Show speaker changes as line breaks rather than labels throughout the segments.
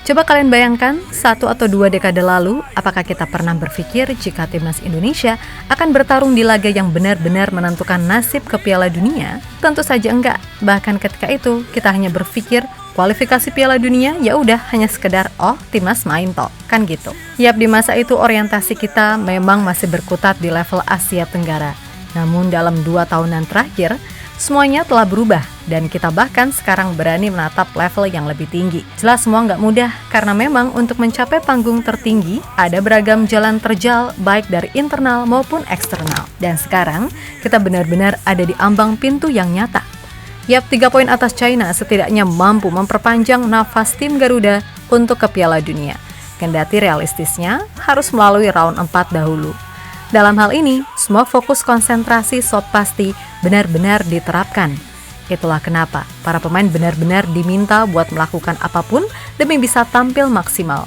Coba kalian bayangkan, 1 atau 2 dekade lalu, apakah kita pernah berpikir jika timnas Indonesia akan bertarung di laga yang benar-benar menentukan nasib ke Piala Dunia? Tentu saja enggak. Bahkan ketika itu, kita hanya berpikir kualifikasi Piala Dunia ya udah hanya sekedar timnas main toh, kan gitu. Yap, di masa itu orientasi kita memang masih berkutat di level Asia Tenggara. Namun dalam 2 tahunan terakhir, semuanya telah berubah dan kita bahkan sekarang berani menatap level yang lebih tinggi. Jelas semua nggak mudah karena memang untuk mencapai panggung tertinggi ada beragam jalan terjal baik dari internal maupun eksternal. Dan sekarang kita benar-benar ada di ambang pintu yang nyata. Yap, 3 poin atas China setidaknya mampu memperpanjang nafas tim Garuda untuk ke Piala Dunia. Kendati realistisnya harus melalui round 4 dahulu. Dalam hal ini, semua fokus konsentrasi pasti benar-benar diterapkan. Itulah kenapa para pemain benar-benar diminta buat melakukan apapun demi bisa tampil maksimal.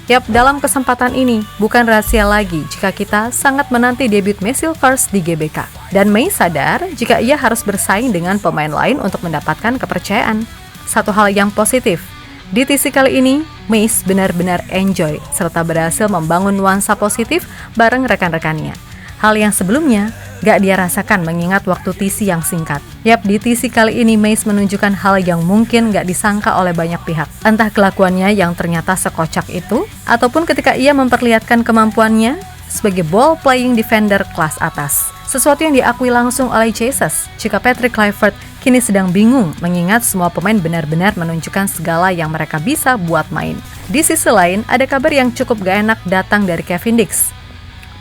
Yap, dalam kesempatan ini bukan rahasia lagi jika kita sangat menanti debut Messi First di GBK. Dan Mei sadar jika ia harus bersaing dengan pemain lain untuk mendapatkan kepercayaan. Satu hal yang positif, di TC kali ini, Meis benar-benar enjoy serta berhasil membangun nuansa positif bareng rekan-rekannya. Hal yang sebelumnya gak dia rasakan mengingat waktu TC yang singkat. Yap, di TC kali ini Meis menunjukkan hal yang mungkin gak disangka oleh banyak pihak. Entah kelakuannya yang ternyata sekocak itu, ataupun ketika ia memperlihatkan kemampuannya sebagai ball-playing defender kelas atas. Sesuatu yang diakui langsung oleh Jesus jika Patrick Kluivert kini sedang bingung mengingat semua pemain benar-benar menunjukkan segala yang mereka bisa buat main. Di sisi lain, ada kabar yang cukup gak enak datang dari Kevin Dix.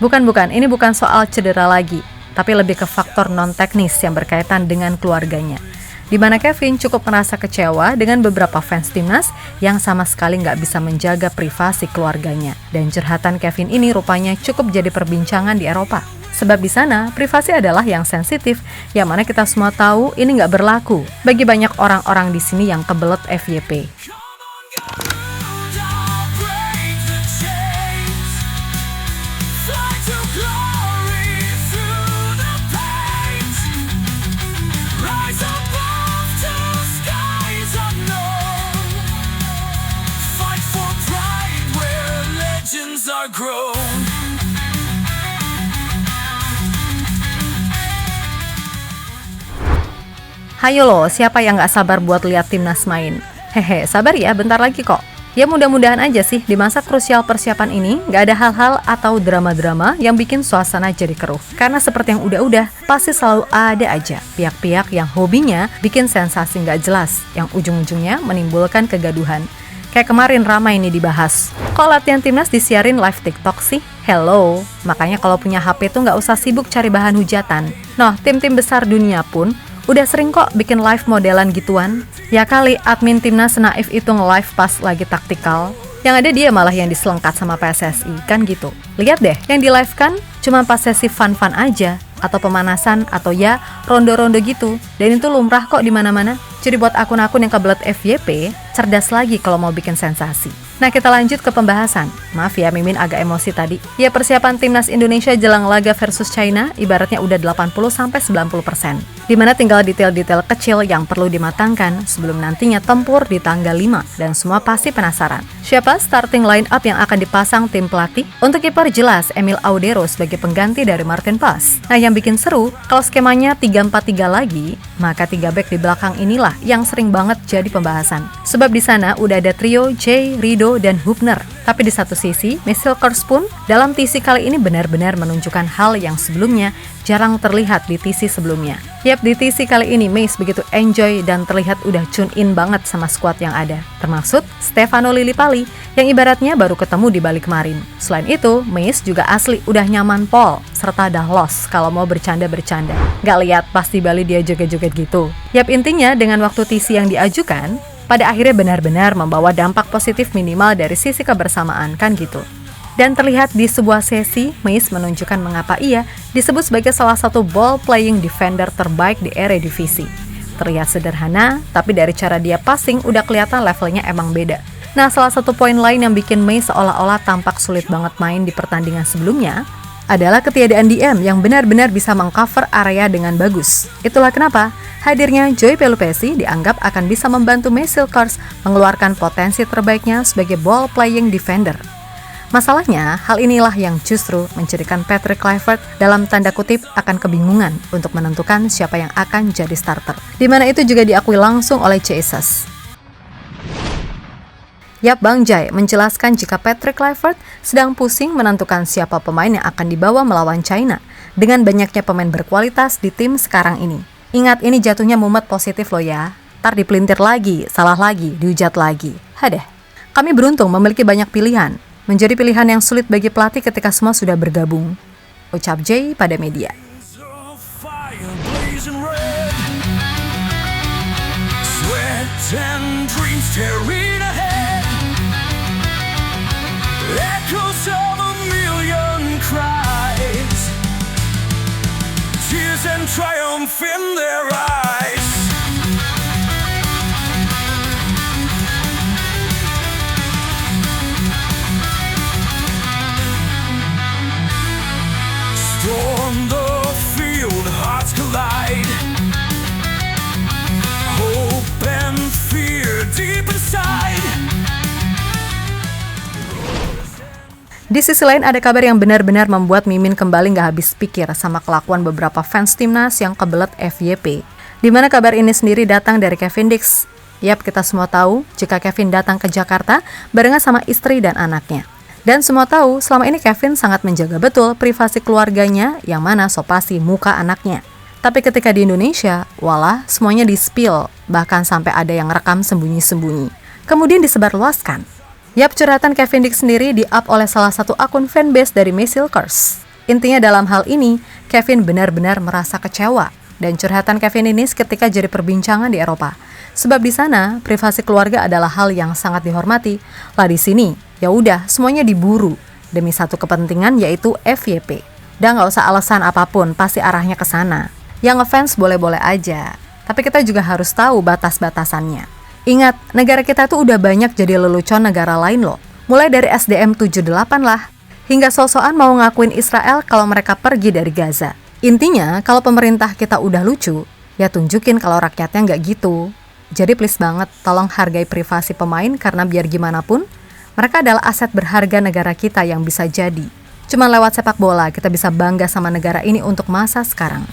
Bukan, ini bukan soal cedera lagi, tapi lebih ke faktor non-teknis yang berkaitan dengan keluarganya. Di mana Kevin cukup merasa kecewa dengan beberapa fans timnas yang sama sekali nggak bisa menjaga privasi keluarganya. Dan curhatan Kevin ini rupanya cukup jadi perbincangan di Eropa. Sebab di sana, privasi adalah yang sensitif, yang mana kita semua tahu ini nggak berlaku bagi banyak orang-orang di sini yang kebelet FYP. Hayo loh, siapa yang gak sabar buat lihat timnas main? Hehe, sabar ya, bentar lagi kok. Ya mudah-mudahan aja sih di masa krusial persiapan ini gak ada hal-hal atau drama-drama yang bikin suasana jadi keruh. Karena seperti yang udah-udah, pasti selalu ada aja pihak-pihak yang hobinya bikin sensasi gak jelas, yang ujung-ujungnya menimbulkan kegaduhan. Kayak kemarin ramai ini dibahas. Kok latihan timnas disiarin live TikTok sih? Hello, makanya kalau punya HP tuh gak usah sibuk cari bahan hujatan. Nah, tim-tim besar dunia pun udah sering kok bikin live modelan gituan. Ya kali admin timnas naif itu nge-live pas lagi taktikal. Yang ada dia malah yang diselengkat sama PSSI, kan gitu. Lihat deh, yang di-live kan cuma pas sesi fun-fun aja, atau pemanasan, atau ya rondo-rondo gitu. Dan itu lumrah kok di mana-mana. Jadi buat akun-akun yang kebelet FYP, cerdas lagi kalau mau bikin sensasi. Nah, kita lanjut ke pembahasan. Maaf ya, Mimin agak emosi tadi. Ya, persiapan timnas Indonesia jelang laga versus China ibaratnya udah 80-90%. Dimana tinggal detail-detail kecil yang perlu dimatangkan sebelum nantinya tempur di tanggal 5. Dan semua pasti penasaran. Siapa starting line up yang akan dipasang tim pelatih? Untuk kiper jelas Emil Audero sebagai pengganti dari Martin Paes. Nah, yang bikin seru, kalau skemanya 3-4-3 lagi, maka 3 back di belakang inilah yang sering banget jadi pembahasan. Sebab di sana udah ada trio Jay, Rido, dan Hubner. Tapi di satu sisi, Messi First pun dalam TC kali ini benar-benar menunjukkan hal yang sebelumnya jarang terlihat di TC sebelumnya. Yap, di TC kali ini Meis begitu enjoy dan terlihat udah tune in banget sama squad yang ada. Termasuk Stefano Lillipali yang ibaratnya baru ketemu di Bali kemarin. Selain itu, Meis juga asli udah nyaman pol serta dah los kalau mau bercanda-bercanda. Gak lihat pas di Bali dia joget-joget gitu. Yap, intinya dengan waktu TC yang diajukan, pada akhirnya benar-benar membawa dampak positif minimal dari sisi kebersamaan, kan gitu. Dan terlihat di sebuah sesi, Meis menunjukkan mengapa ia disebut sebagai salah satu ball-playing defender terbaik di Eredivisie. Terlihat sederhana, tapi dari cara dia passing udah kelihatan levelnya emang beda. Nah, salah satu poin lain yang bikin Meis seolah-olah tampak sulit banget main di pertandingan sebelumnya, adalah ketiadaan DM yang benar-benar bisa mengcover area dengan bagus. Itulah kenapa hadirnya Joy Pelupessy dianggap akan bisa membantu Mesilkers mengeluarkan potensi terbaiknya sebagai ball playing defender. Masalahnya, hal inilah yang justru menjadikan Patrick Kluivert dalam tanda kutip akan kebingungan untuk menentukan siapa yang akan jadi starter. Di mana itu juga diakui langsung oleh Jesus. Yap, Bang Jai menjelaskan jika Patrick Kluivert sedang pusing menentukan siapa pemain yang akan dibawa melawan China dengan banyaknya pemain berkualitas di tim sekarang ini. Ingat, ini jatuhnya mumet positif loh ya. Ntar dipelintir lagi, salah lagi, dihujat lagi. Hadah. Kami beruntung memiliki banyak pilihan. Menjadi pilihan yang sulit bagi pelatih ketika semua sudah bergabung. Ucap Jay pada media.
Storm the field, hearts collide. Hope and fear deep inside.
Di sisi lain ada kabar yang benar-benar membuat Mimin kembali gak habis pikir sama kelakuan beberapa fans timnas yang kebelet FYP. Di mana kabar ini sendiri datang dari Kevin Dix. Yap, kita semua tahu jika Kevin datang ke Jakarta barengan sama istri dan anaknya. Dan semua tahu selama ini Kevin sangat menjaga betul privasi keluarganya yang mana sopasi muka anaknya. Tapi ketika di Indonesia, walah semuanya di-spill, bahkan sampai ada yang rekam sembunyi-sembunyi. Kemudian disebarluaskan. Yap, curhatan Kevin Dix sendiri di-up oleh salah satu akun fanbase dari Mesilkers. Intinya dalam hal ini, Kevin benar-benar merasa kecewa. Dan curhatan Kevin ini seketika jadi perbincangan di Eropa. Sebab di sana, privasi keluarga adalah hal yang sangat dihormati. Lah di sini, ya udah semuanya diburu demi satu kepentingan yaitu FYP. Dan nggak usah alasan apapun, pasti arahnya ke sana. Yang ngefans boleh-boleh aja, tapi kita juga harus tahu batas-batasannya. Ingat, negara kita tuh udah banyak jadi lelucon negara lain loh. Mulai dari SDM 78 lah, hingga so-soan mau ngakuin Israel kalau mereka pergi dari Gaza. Intinya, kalau pemerintah kita udah lucu, ya tunjukin kalau rakyatnya nggak gitu. Jadi please banget, tolong hargai privasi pemain karena biar gimana pun, mereka adalah aset berharga negara kita yang bisa jadi. Cuma lewat sepak bola, kita bisa bangga sama negara ini untuk masa sekarang.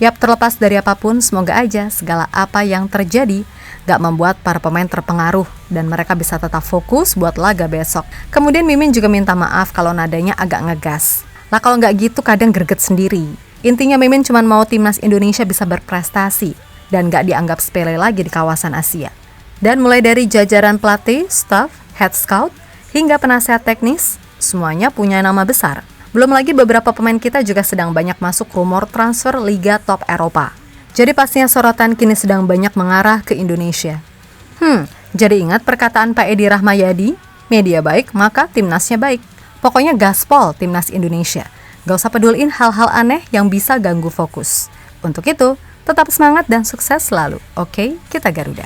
Yap, terlepas dari apapun, semoga aja segala apa yang terjadi gak membuat para pemain terpengaruh dan mereka bisa tetap fokus buat laga besok. Kemudian Mimin juga minta maaf kalau nadanya agak ngegas. Lah kalau gak gitu kadang greget sendiri. Intinya Mimin cuma mau timnas Indonesia bisa berprestasi dan gak dianggap sepele lagi di kawasan Asia. Dan mulai dari jajaran pelatih, staff, head scout, hingga penasehat teknis, semuanya punya nama besar. Belum lagi beberapa pemain kita juga sedang banyak masuk rumor transfer Liga Top Eropa. Jadi pastinya sorotan kini sedang banyak mengarah ke Indonesia. Jadi ingat perkataan Pak Edi Rahmayadi, media baik maka timnasnya baik. Pokoknya gaspol timnas Indonesia. Gak usah peduliin hal-hal aneh yang bisa ganggu fokus. Untuk itu, tetap semangat dan sukses selalu. Oke, kita Garuda.